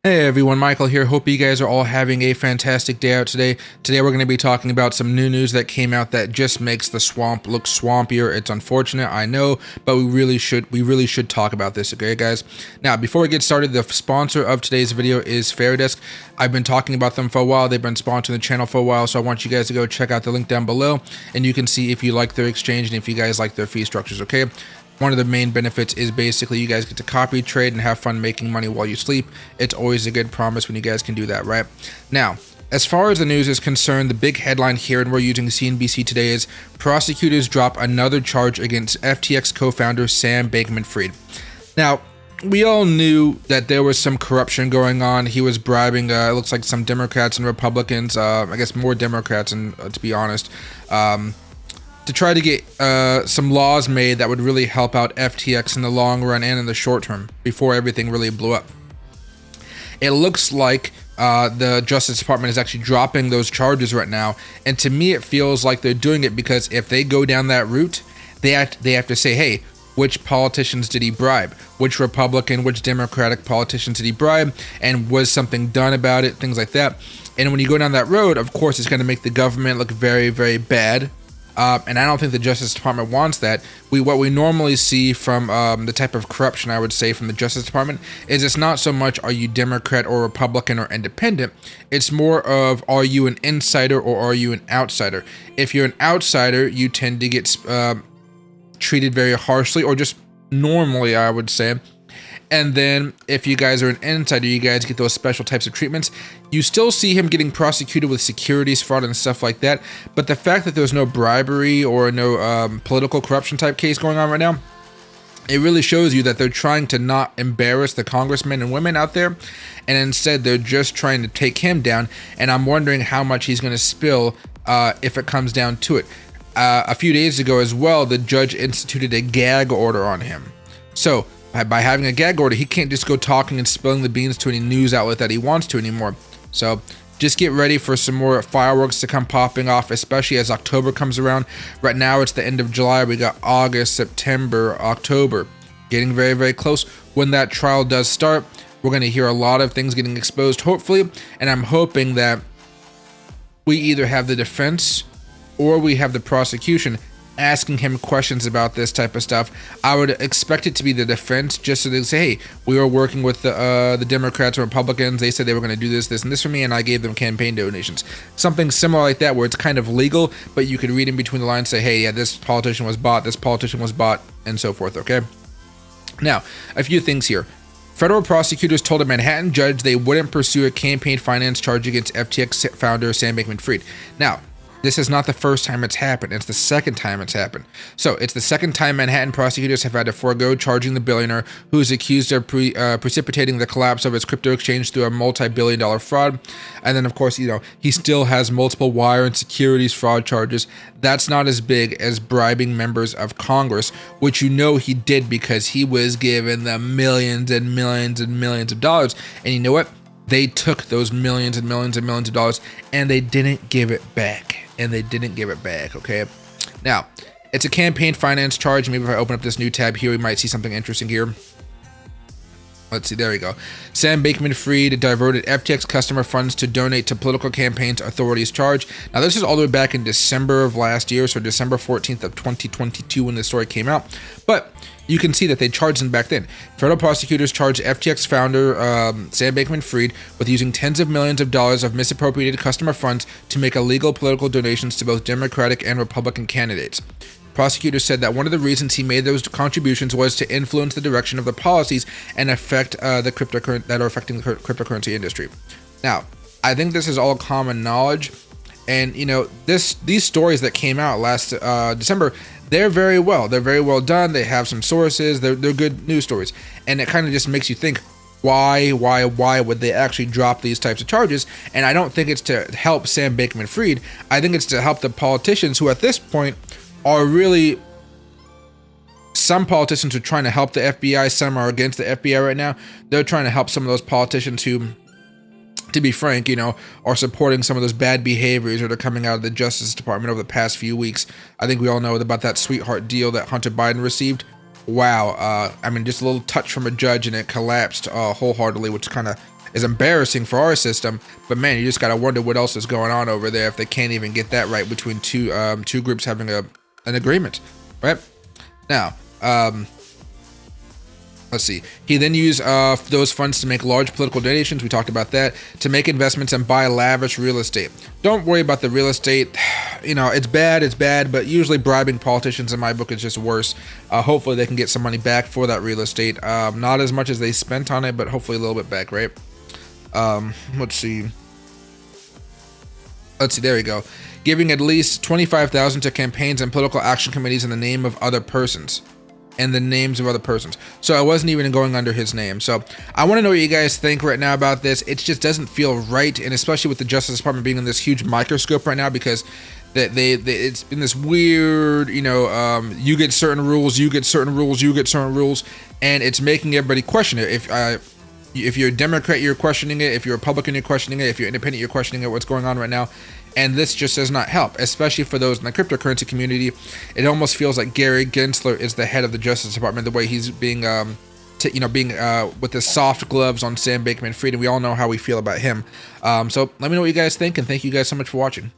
Hey everyone, Michael here. Hope you guys are all having a fantastic day out today. Today we're going to be talking about some new news that came out that just makes the swamp look swampier. It's unfortunate, I know, but we really should talk about this, okay guys? Now, before we get started, the sponsor of today's video is Fairdesk. I've been talking about them for a while. They've been sponsoring the channel for a while, so I want you guys to go check out the link down below and you can see if you like their exchange and if you guys like their fee structures, okay? One of the main benefits is basically you guys get to copy trade and have fun making money while you sleep. It's always a good promise when you guys can do that, right? Now, as far as the news is concerned, the big headline here, and we're using CNBC today, is prosecutors drop another charge against FTX co-founder Sam Bankman-Fried. Now, we all knew that there was some corruption going on. He was bribing, it looks like some Democrats and Republicans, I guess more Democrats, and to be honest, to try to get some laws made that would really help out FTX in the long run and in the short term before everything really blew up. It looks like the Justice Department is actually dropping those charges right now, and to me it feels like they're doing it because if they go down that route, they have to say, hey, which politicians did he bribe? Which Republican, which Democratic politicians did he bribe? And was something done about it? Things like that. And when you go down that road, of course, it's going to make the government look very, very bad. And I don't think the Justice Department wants that. What we normally see from the type of corruption, I would say, from the Justice Department is it's not so much are you Democrat or Republican or independent. It's more of are you an insider or are you an outsider. If you're an outsider, you tend to get treated very harshly, or just normally, I would say. And then if you guys are an insider, you guys get those special types of treatments. You still see him getting prosecuted with securities fraud and stuff like that. But the fact that there's no bribery or no political corruption type case going on right now, it really shows you that they're trying to not embarrass the congressmen and women out there. And instead, they're just trying to take him down. And I'm wondering how much he's going to spill if it comes down to it. A few days ago as well, the judge instituted a gag order on him. So by having a gag order, he can't just go talking and spilling the beans to any news outlet that he wants to anymore. So just get ready for some more fireworks to come popping off, especially as October comes around. Right now, it's the end of July. We got August, September, October. Getting very, very close. When that trial does start, we're going to hear a lot of things getting exposed, hopefully. And I'm hoping that we either have the defense or we have the prosecution asking him questions about this type of stuff. I would expect it to be the defense, just so they say, hey, we were working with the Democrats or Republicans. They said they were going to do this, this, and this for me, and I gave them campaign donations. Something similar like that, where it's kind of legal, but you could read in between the lines, say, hey, yeah, this politician was bought, this politician was bought, and so forth, okay? Now, a few things here. Federal prosecutors told a Manhattan judge they wouldn't pursue a campaign finance charge against FTX founder Sam Bankman-Fried. Now, this is not the first time it's happened. It's the second time it's happened. So it's the second time Manhattan prosecutors have had to forego charging the billionaire who is accused of precipitating the collapse of his crypto exchange through a multi-billion-dollar fraud. And then, of course, he still has multiple wire and securities fraud charges. That's not as big as bribing members of Congress, which he did because he was given them millions and millions and millions of dollars. And you know what? They took those millions and millions and millions of dollars and they didn't give it back. Okay? Now, it's a campaign finance charge. Maybe if I open up this new tab here, we might see something interesting here. Let's see, there we go. Sam Bankman-Fried diverted FTX customer funds to donate to political campaigns, authorities charge. Now, this is all the way back in December of last year, so December 14th of 2022 when the story came out. But you can see that they charged him back then. Federal prosecutors charged FTX founder Sam Bankman-Fried with using tens of millions of dollars of misappropriated customer funds to make illegal political donations to both Democratic and Republican candidates. Prosecutors said that one of the reasons he made those contributions was to influence the direction of the policies and affect the that are affecting the cryptocurrency industry. Now, I think this is all common knowledge, and these stories that came out last December, they're very well done. They have some sources. They're good news stories, and it kind of just makes you think, why would they actually drop these types of charges? And I don't think it's to help Sam Bankman-Fried. I think it's to help the politicians who, at this point, are really, some politicians are trying to help the FBI, some are against the FBI right now. They're trying to help some of those politicians who, to be frank, are supporting some of those bad behaviors that are coming out of the Justice Department over the past few weeks. I think we all know about that sweetheart deal that Hunter Biden received. Wow, just a little touch from a judge and it collapsed wholeheartedly, which kind of is embarrassing for our system. But man, you just gotta wonder what else is going on over there if they can't even get that right between two groups having an agreement, right? Now, let's see. He then used those funds to make large political donations. We talked about that. To make investments and buy lavish real estate. Don't worry about the real estate. You know, it's bad, but usually bribing politicians in my book is just worse. Hopefully they can get some money back for that real estate. Not as much as they spent on it, but hopefully a little bit back, right? Let's see. There we go. Giving at least $25,000 to campaigns and political action committees in the name of other persons. And the names of other persons. So I wasn't even going under his name. So I want to know what you guys think right now about this. It just doesn't feel right, and especially with the Justice Department being in this huge microscope right now, because it's been this weird, you know, you get certain rules, you get certain rules, you get certain rules, and it's making everybody question it. If you're a Democrat, you're questioning it. If you're a Republican, you're questioning it. If you're independent, you're questioning it. What's going on right now? And this just does not help, especially for those in the cryptocurrency community. It almost feels like Gary Gensler is the head of the Justice Department, the way he's being, with the soft gloves on Sam Bankman-Fried. We all know how we feel about him. So let me know what you guys think, and thank you guys so much for watching.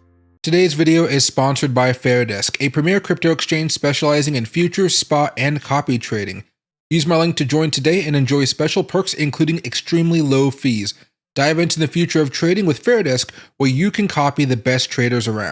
Today's video is sponsored by Fairdesk, a premier crypto exchange specializing in futures, spot, and copy trading. Use my link to join today and enjoy special perks, including extremely low fees. Dive into the future of trading with Fairdesk, where you can copy the best traders around.